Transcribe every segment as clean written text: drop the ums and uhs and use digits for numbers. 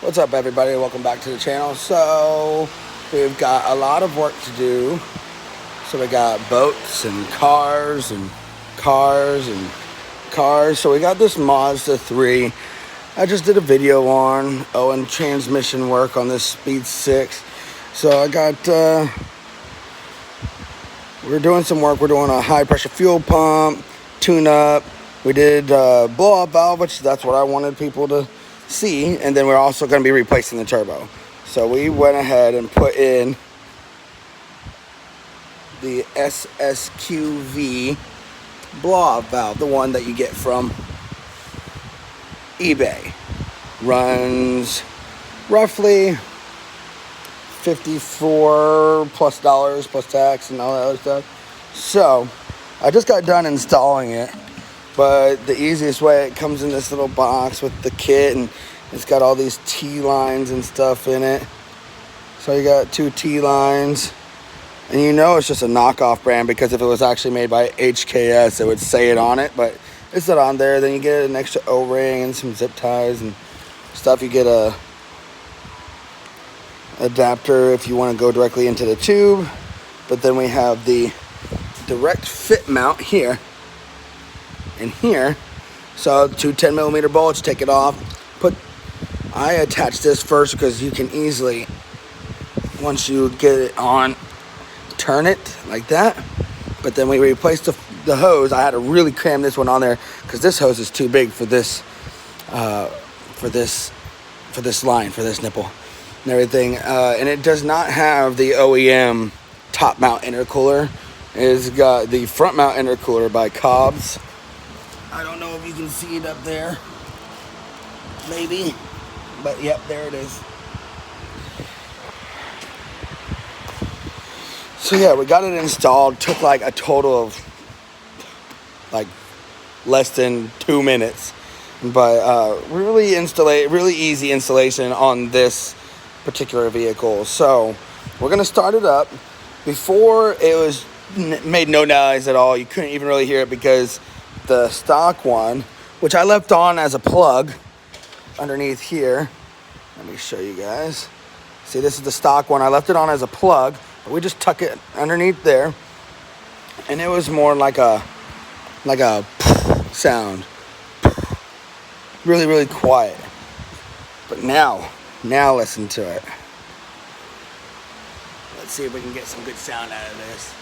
What's up, everybody? Welcome back to the channel. So we've got a lot of work to do. So we got boats and cars and cars and cars. So we got this Mazda 3 I just did a video on, and transmission work on this Speed 6. So I got we're doing some work. We're doing a high pressure fuel pump tune up. We did blow up valve, which that's what I wanted people to see, and then we're also going to be replacing the turbo. So we went ahead and put in the ssqv blow up valve, the one that you get from eBay. Runs roughly $54 plus plus tax and all that other stuff. So I just got done installing it, but the easiest way, it comes in this little box with the kit, and it's got all these T-lines and stuff in it. So you got 2 T-lines, and you know it's just a knockoff brand, because if it was actually made by HKS, it would say it on it, but it's not on there. Then you get an extra O-ring and some zip ties and stuff. You get a adapter if you want to go directly into the tube, but then we have the direct fit mount here and here. So 2 10mm bolts, take it off. I attach this first because you can easily, once you get it on, turn it like that. But then we replaced the hose. I had to really cram this one on there because this hose is too big for this line, for this nipple and everything. And it does not have the OEM top mount intercooler. It's got the front mount intercooler by Cobb's. I don't know if you can see it up there, maybe, but yep, there it is. So yeah, we got it installed. Took like a total of like less than 2 minutes, but really easy installation on this particular vehicle. So we're gonna start it up. Before, it made no noise at all. You couldn't even really hear it because the stock one, which I left on as a plug underneath here. Let me show you guys. See, this is the stock one. I left it on as a plug, but we just tuck it underneath there, and it was more like a sound, really quiet. But now listen to it. Let's see if we can get some good sound out of this.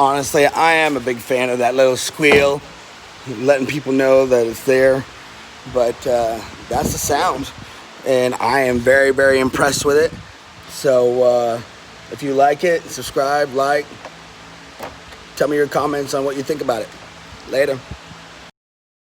Honestly, I am a big fan of that little squeal, letting people know that it's there. But that's the sound, and I am very impressed with it. So if you like it, subscribe, like, tell me your comments on what you think about it. Later.